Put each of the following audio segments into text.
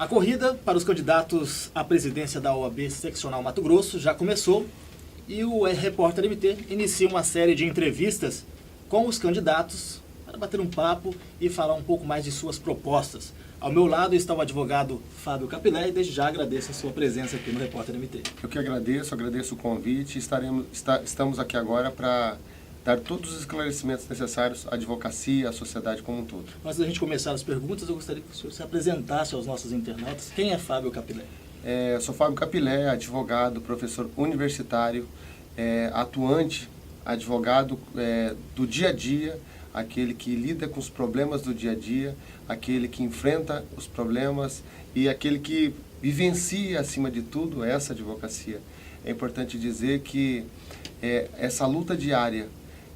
A corrida para os candidatos à presidência da OAB Seccional Mato Grosso já começou e o Repórter MT inicia uma série de entrevistas com os candidatos para bater um papo e falar um pouco mais de suas propostas. Ao meu lado está o advogado Fábio Capilé e desde já agradeço a sua presença aqui no Repórter MT. Eu que agradeço o convite e estamos aqui agora para dar todos os esclarecimentos necessários à advocacia, à sociedade como um todo. Antes da gente começar as perguntas, eu gostaria que o senhor se apresentasse aos nossos internautas. Quem é Fábio Capilé? Sou Fábio Capilé, advogado, professor universitário, atuante, advogado do dia a dia, aquele que lida com os problemas do dia a dia, aquele que enfrenta os problemas e aquele que vivencia, acima de tudo, essa advocacia. É importante dizer que essa luta diária,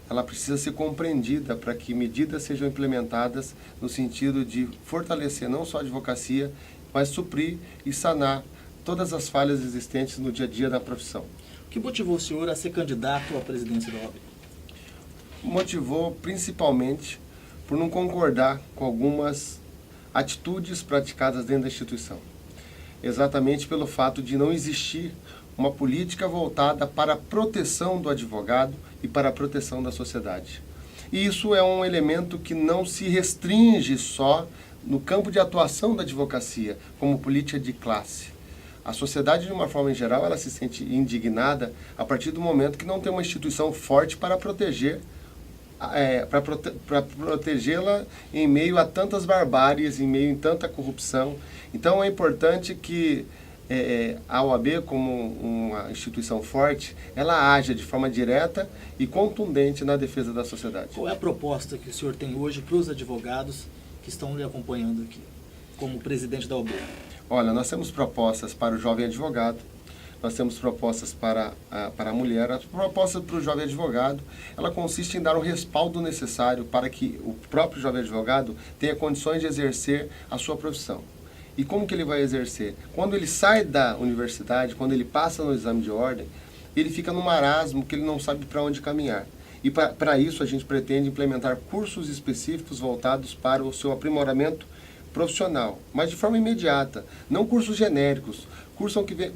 ela precisa ser compreendida para que medidas sejam implementadas no sentido de fortalecer não só a advocacia, mas suprir e sanar todas as falhas existentes no dia a dia da profissão. O que motivou o senhor a ser candidato à presidência da OAB? Motivou principalmente por não concordar com algumas atitudes praticadas dentro da instituição. Exatamente pelo fato de não existir uma política voltada para a proteção do advogado e para a proteção da sociedade. E isso é um elemento que não se restringe só no campo de atuação da advocacia, como política de classe. A sociedade, de uma forma em geral, ela se sente indignada a partir do momento que não tem uma instituição forte para proteger para protegê-la em meio a tantas barbáries, em meio a tanta corrupção. Então é importante que a OAB, como uma instituição forte, ela haja de forma direta e contundente na defesa da sociedade. Qual é a proposta que o senhor tem hoje para os advogados que estão lhe acompanhando aqui, como presidente da OAB? Olha, nós temos propostas para o jovem advogado, nós temos propostas para a mulher. A proposta para o jovem advogado, ela consiste em dar o respaldo necessário para que o próprio jovem advogado tenha condições de exercer a sua profissão. E como que ele vai exercer? Quando ele sai da universidade, quando ele passa no exame de ordem, ele fica num marasmo que ele não sabe para onde caminhar. E para isso a gente pretende implementar cursos específicos voltados para o seu aprimoramento profissional, mas de forma imediata, não cursos genéricos,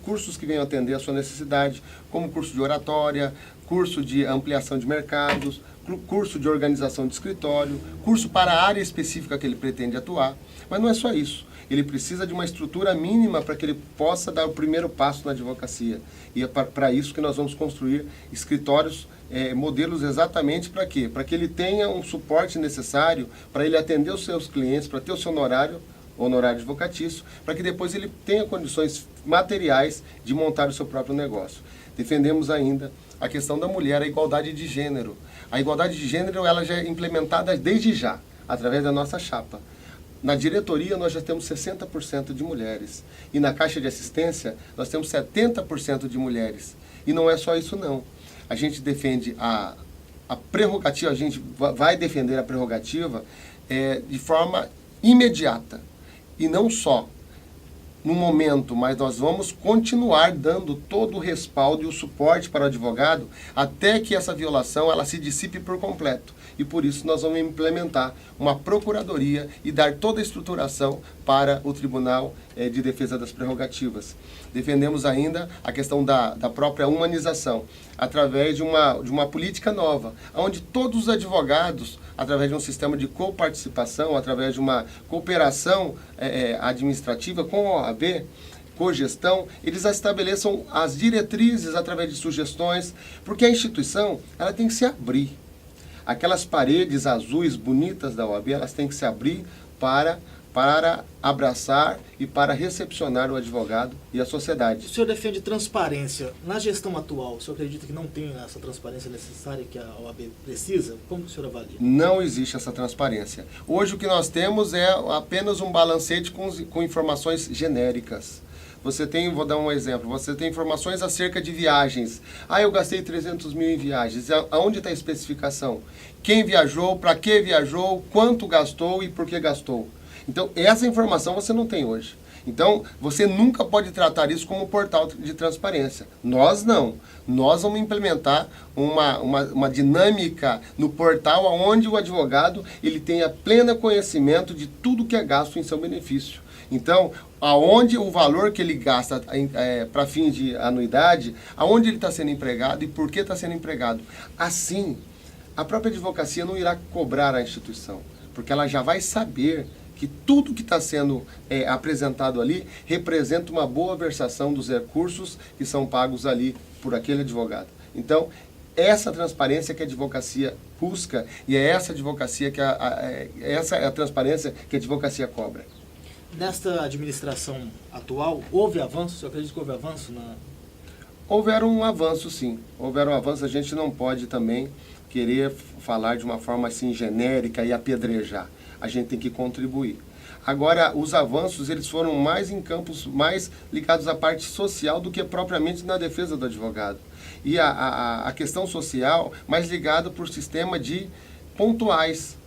cursos que venham atender a sua necessidade, como curso de oratória, curso de ampliação de mercados, curso de organização de escritório, curso para a área específica que ele pretende atuar. Mas não é só isso. Ele precisa de uma estrutura mínima para que ele possa dar o primeiro passo na advocacia. E é para isso que nós vamos construir escritórios, modelos exatamente para quê? Para que ele tenha um suporte necessário para ele atender os seus clientes, para ter o seu honorário advocatício, para que depois ele tenha condições materiais de montar o seu próprio negócio. Defendemos ainda a questão da mulher, a igualdade de gênero. A igualdade de gênero ela já é implementada desde já, através da nossa chapa. Na diretoria nós já temos 60% de mulheres e na caixa de assistência nós temos 70% de mulheres. E não é só isso não. A gente defende a prerrogativa, a gente vai defender a prerrogativa de forma imediata. E não só no momento, mas nós vamos continuar dando todo o respaldo e o suporte para o advogado até que essa violação ela se dissipe por completo. E por isso nós vamos implementar uma procuradoria e dar toda a estruturação para o Tribunal de Defesa das Prerrogativas. Defendemos ainda a questão da própria humanização, através de uma política nova, onde todos os advogados, através de um sistema de coparticipação, através de uma cooperação administrativa com a OAB, cogestão, eles estabeleçam as diretrizes através de sugestões, porque a instituição ela tem que se abrir. Aquelas paredes azuis bonitas da OAB, elas têm que se abrir para abraçar e para recepcionar o advogado e a sociedade. O senhor defende transparência. Na gestão atual, o senhor acredita que não tem essa transparência necessária que a OAB precisa? Como que o senhor avalia? Não existe essa transparência. Hoje o que nós temos é apenas um balancete com informações genéricas. Você tem, vou dar um exemplo, você tem informações acerca de viagens. Eu gastei 300 mil em viagens. Aonde está a especificação? Quem viajou, para que viajou, quanto gastou e por que gastou? Então, essa informação você não tem hoje. Então, você nunca pode tratar isso como portal de transparência. Nós não. Nós vamos implementar uma dinâmica no portal onde o advogado ele tenha pleno conhecimento de tudo que é gasto em seu benefício. Então, aonde o valor que ele gasta para fim de anuidade, aonde ele está sendo empregado e por que está sendo empregado. Assim, a própria advocacia não irá cobrar a instituição, porque ela já vai saber que tudo que está sendo apresentado ali representa uma boa versação dos recursos que são pagos ali por aquele advogado. Então, essa transparência que a advocacia busca e é essa advocacia que essa é a transparência que a advocacia cobra. Nesta administração atual, houve avanço? Você acredita que houve avanço? Houveram um avanço, sim. Houveram um avanço. A gente não pode também querer falar de uma forma assim genérica e apedrejar. A gente tem que contribuir. Agora, os avanços, eles foram mais em campos mais ligados à parte social do que propriamente na defesa do advogado. E a questão social mais ligada por sistema de pontuais,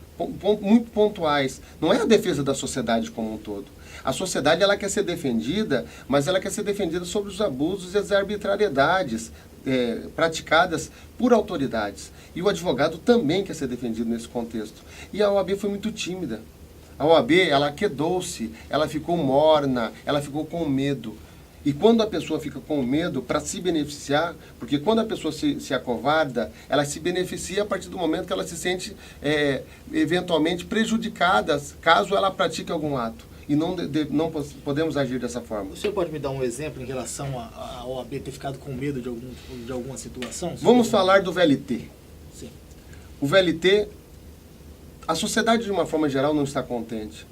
muito pontuais. Não é a defesa da sociedade como um todo. A sociedade, ela quer ser defendida, mas ela quer ser defendida sobre os abusos e as arbitrariedades praticadas por autoridades. E o advogado também quer ser defendido nesse contexto. E a OAB foi muito tímida. A OAB, ela aquedou-se, ela ficou morna, ela ficou com medo. E quando a pessoa fica com medo para se beneficiar, porque quando a pessoa se acovarda, ela se beneficia a partir do momento que ela se sente eventualmente prejudicada, caso ela pratique algum ato. E não podemos agir dessa forma. O senhor pode me dar um exemplo em relação à OAB ter ficado com medo de alguma situação? Vamos falar do VLT. Sim. O VLT, a sociedade de uma forma geral não está contente.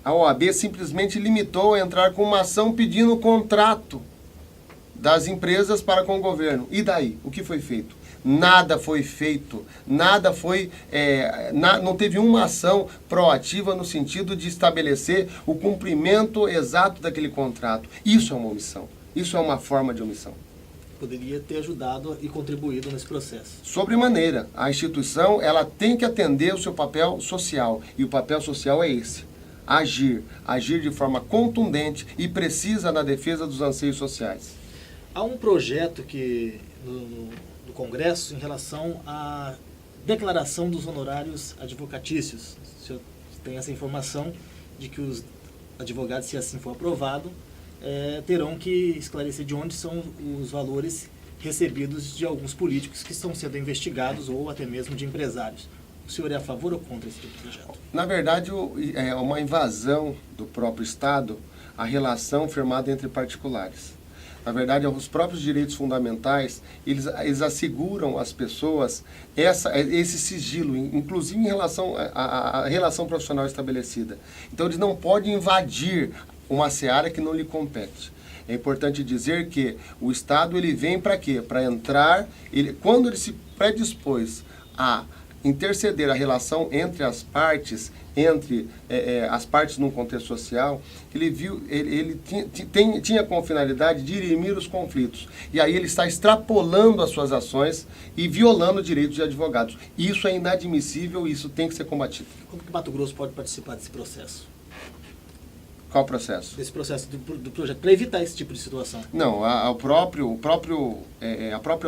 A OAB simplesmente limitou a entrar com uma ação pedindo o contrato das empresas para com o governo. E daí? O que foi feito? Nada foi feito, nada foi, não teve uma ação proativa no sentido de estabelecer o cumprimento exato daquele contrato. Isso é uma omissão, isso é uma forma de omissão. Poderia ter ajudado e contribuído nesse processo. Sobremaneira, a instituição ela tem que atender o seu papel social, e o papel social é esse. Agir de forma contundente e precisa na defesa dos anseios sociais. Há um projeto que do Congresso em relação à declaração dos honorários advocatícios. O senhor tem essa informação de que os advogados, se assim for aprovado, terão que esclarecer de onde são os valores recebidos de alguns políticos que estão sendo investigados ou até mesmo de empresários. O senhor é a favor ou contra esse tipo de projeto? Na verdade, é uma invasão do próprio Estado à relação firmada entre particulares. Na verdade, os próprios direitos fundamentais, eles asseguram às pessoas esse sigilo, inclusive em relação à relação profissional estabelecida. Então, eles não podem invadir uma seara que não lhe compete. É importante dizer que o Estado ele vem para quê? Para entrar, quando ele se predispôs a interceder a relação entre as partes, num contexto social, ele tinha como finalidade de dirimir os conflitos. E aí ele está extrapolando as suas ações e violando direitos de advogados. Isso é inadmissível e isso tem que ser combatido. Como que Mato Grosso pode participar desse processo? Qual processo? Desse processo do projeto, para evitar esse tipo de situação. Não, a própria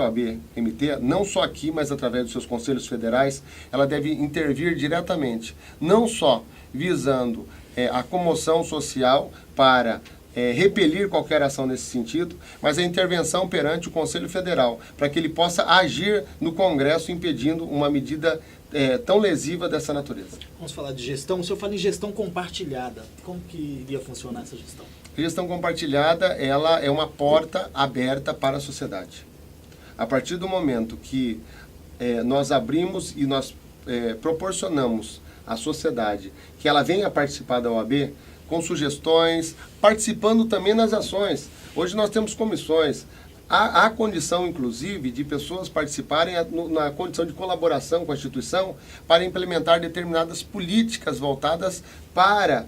OAB-MT, não só aqui, mas através dos seus conselhos federais, ela deve intervir diretamente, não só visando a comoção social para repelir qualquer ação nesse sentido, mas a intervenção perante o Conselho Federal, para que ele possa agir no Congresso impedindo uma medida tão lesiva dessa natureza. Vamos falar de gestão. O senhor fala em gestão compartilhada. Como que iria funcionar essa gestão? A gestão compartilhada, ela é uma porta aberta para a sociedade. A partir do momento que nós abrimos e nós proporcionamos à sociedade que ela venha participar da OAB, com sugestões, participando também nas ações. Hoje nós temos comissões. Há condição, inclusive, de pessoas participarem na condição de colaboração com a instituição para implementar determinadas políticas voltadas para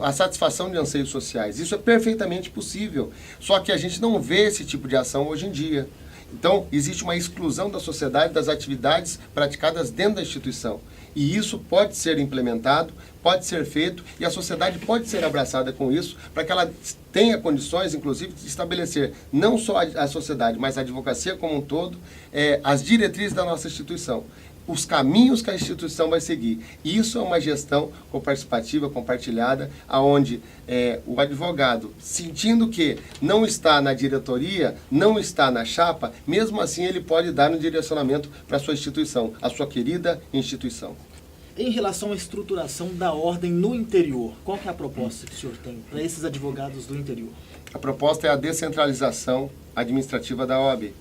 a satisfação de anseios sociais. Isso é perfeitamente possível, só que a gente não vê esse tipo de ação hoje em dia. Então, existe uma exclusão da sociedade das atividades praticadas dentro da instituição. E isso pode ser implementado, pode ser feito, e a sociedade pode ser abraçada com isso, para que ela tenha condições, inclusive, de estabelecer não só a sociedade, mas a advocacia como um todo, as diretrizes da nossa instituição. os caminhos que a instituição vai seguir. Isso é uma gestão participativa, compartilhada, onde o advogado, sentindo que não está na diretoria, não está na chapa, mesmo assim ele pode dar um direcionamento para a sua instituição, a sua querida instituição. Em relação à estruturação da ordem no interior, qual que é a proposta que o senhor tem para esses advogados do interior? A proposta é a descentralização administrativa da OAB.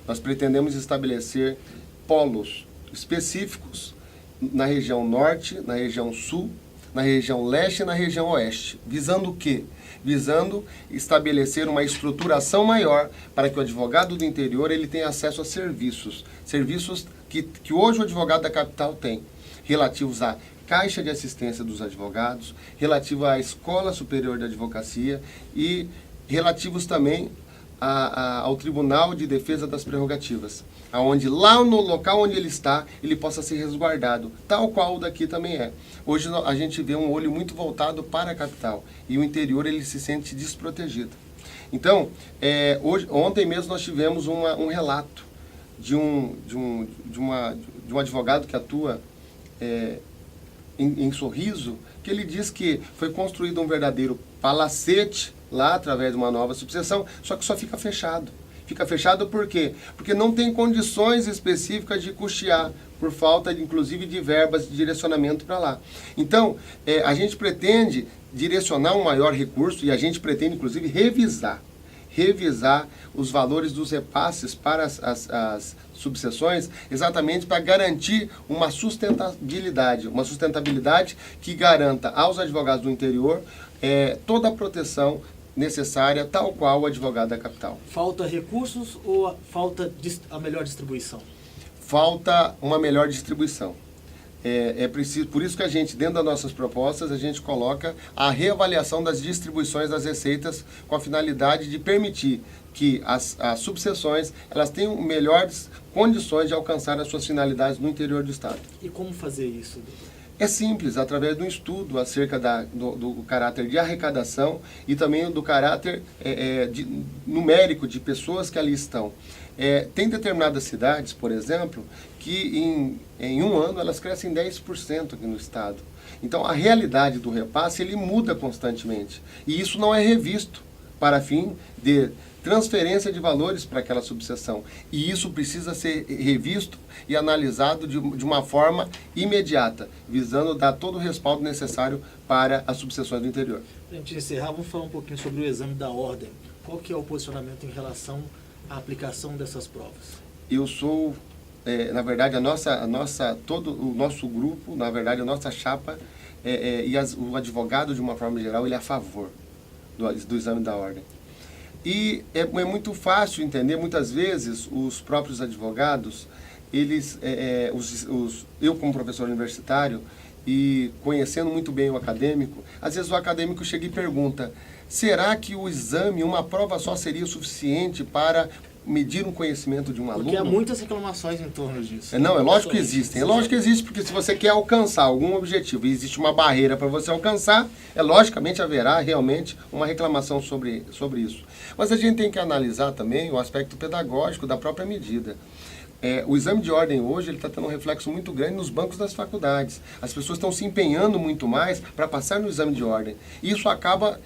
Nós pretendemos estabelecer polos específicos na região norte, na região sul, na região leste e na região oeste. Visando o quê? Visando estabelecer uma estruturação maior para que o advogado do interior ele tenha acesso a serviços que hoje o advogado da capital tem, relativos à Caixa de Assistência dos Advogados, relativo à Escola Superior de Advocacia e relativos também ao Tribunal de Defesa das Prerrogativas, aonde lá no local onde ele está, ele possa ser resguardado, tal qual o daqui também é. Hoje a gente vê um olho muito voltado para a capital e o interior ele se sente desprotegido. Então, ontem mesmo nós tivemos um relato de um advogado que atua em Sorriso, que ele diz que foi construído um verdadeiro palacete lá através de uma nova subseção, só que só fica fechado. Fica fechado por quê? Porque não tem condições específicas de custear, por falta, inclusive, de verbas de direcionamento para lá. Então, a gente pretende direcionar um maior recurso e a gente pretende, inclusive, revisar os valores dos repasses para as subseções, exatamente para garantir uma sustentabilidade que garanta aos advogados do interior toda a proteção necessária, tal qual o advogado da capital. Falta recursos ou falta a melhor distribuição? Falta uma melhor distribuição. É preciso, por isso que a gente, dentro das nossas propostas, a gente coloca a reavaliação das distribuições das receitas com a finalidade de permitir que as subseções elas tenham melhores condições de alcançar as suas finalidades no interior do Estado. E como fazer isso, doutor? É simples, através de um estudo acerca do caráter de arrecadação e também do caráter numérico de pessoas que ali estão. Tem determinadas cidades, por exemplo, que em um ano elas crescem 10% aqui no Estado. Então a realidade do repasse ele muda constantemente e isso não é revisto para fim de transferência de valores para aquela subseção. E isso precisa ser revisto e analisado de uma forma imediata, visando dar todo o respaldo necessário para as subseções do interior. Para a gente encerrar, vamos falar um pouquinho sobre o exame da ordem. Qual que é o posicionamento em relação à aplicação dessas provas? Eu sou, na verdade, todo o nosso grupo, na verdade, a nossa chapa o advogado, de uma forma geral, ele é a favor do exame da ordem. E é muito fácil entender, muitas vezes, os próprios advogados, eu como professor universitário, e conhecendo muito bem o acadêmico, às vezes o acadêmico chega e pergunta, será que o exame, uma prova só seria suficiente para medir um conhecimento de um aluno? Porque há muitas reclamações em torno disso. Não, é lógico que existem. É lógico que existe, porque se você quer alcançar algum objetivo e existe uma barreira para você alcançar, logicamente haverá realmente uma reclamação sobre isso. Mas a gente tem que analisar também o aspecto pedagógico da própria medida. O exame de ordem hoje está tendo um reflexo muito grande nos bancos das faculdades. As pessoas estão se empenhando muito mais para passar no exame de ordem. E isso acaba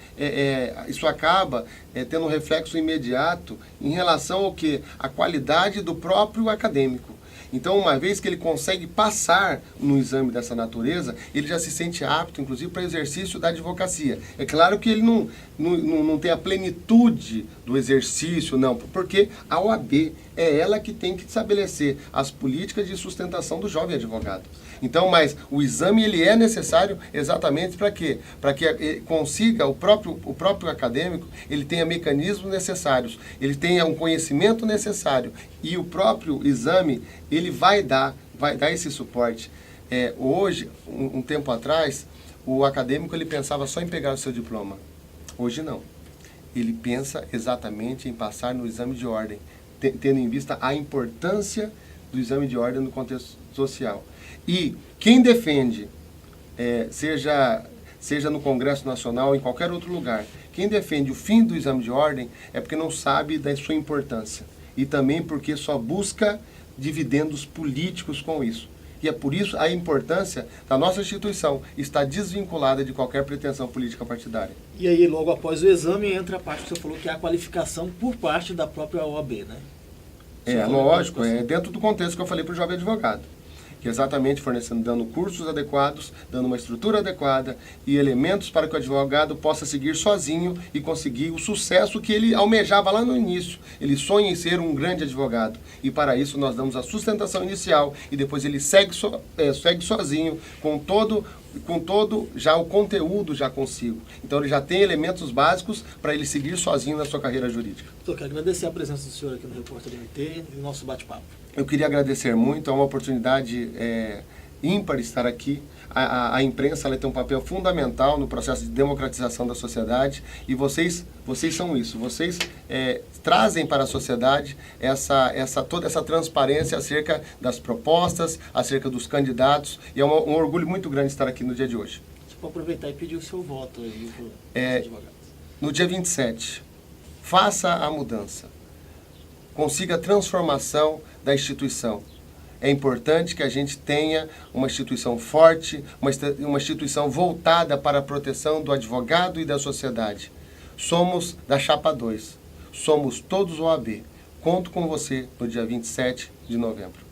tendo um reflexo imediato em relação ao quê? A qualidade do próprio acadêmico. Então, uma vez que ele consegue passar no exame dessa natureza, ele já se sente apto, inclusive, para exercício da advocacia. É claro que ele não tem a plenitude do exercício, não, porque a OAB é ela que tem que estabelecer as políticas de sustentação do jovem advogado. Então, mas o exame ele é necessário exatamente para quê? Para que consiga o próprio acadêmico, ele tenha mecanismos necessários, ele tenha um conhecimento necessário e o próprio exame ele vai dar esse suporte. Hoje, um tempo atrás, o acadêmico ele pensava só em pegar o seu diploma. Hoje não. Ele pensa exatamente em passar no exame de ordem, tendo em vista a importância do exame de ordem no contexto social. E quem defende, seja no Congresso Nacional ou em qualquer outro lugar, quem defende o fim do exame de ordem é porque não sabe da sua importância. E também porque só busca dividendos políticos com isso. E é por isso a importância da nossa instituição estar desvinculada de qualquer pretensão política partidária. E aí, logo após o exame, entra a parte que você falou, que é a qualificação por parte da própria OAB, né? É, lógico, é dentro do contexto que eu falei para o jovem advogado. Que exatamente fornecendo, dando cursos adequados, dando uma estrutura adequada e elementos para que o advogado possa seguir sozinho e conseguir o sucesso que ele almejava lá no início. Ele sonha em ser um grande advogado. E para isso nós damos a sustentação inicial e depois ele segue sozinho com todo já o conteúdo já consigo. Então ele já tem elementos básicos para ele seguir sozinho na sua carreira jurídica. Doutor, quero agradecer a presença do senhor aqui no Repórter MT e no nosso bate-papo. Eu queria agradecer muito, é uma oportunidade ímpar estar aqui. A imprensa ela tem um papel fundamental no processo de democratização da sociedade e vocês são isso. Vocês trazem para a sociedade toda essa transparência acerca das propostas, acerca dos candidatos e é um orgulho muito grande estar aqui no dia de hoje. Deixa eu aproveitar e pedir o seu voto aí para os advogados. No dia 27, faça a mudança. Consiga a transformação da instituição. É importante que a gente tenha uma instituição forte, uma instituição voltada para a proteção do advogado e da sociedade. Somos da Chapa 2. Somos todos OAB. Conto com você no dia 27 de novembro.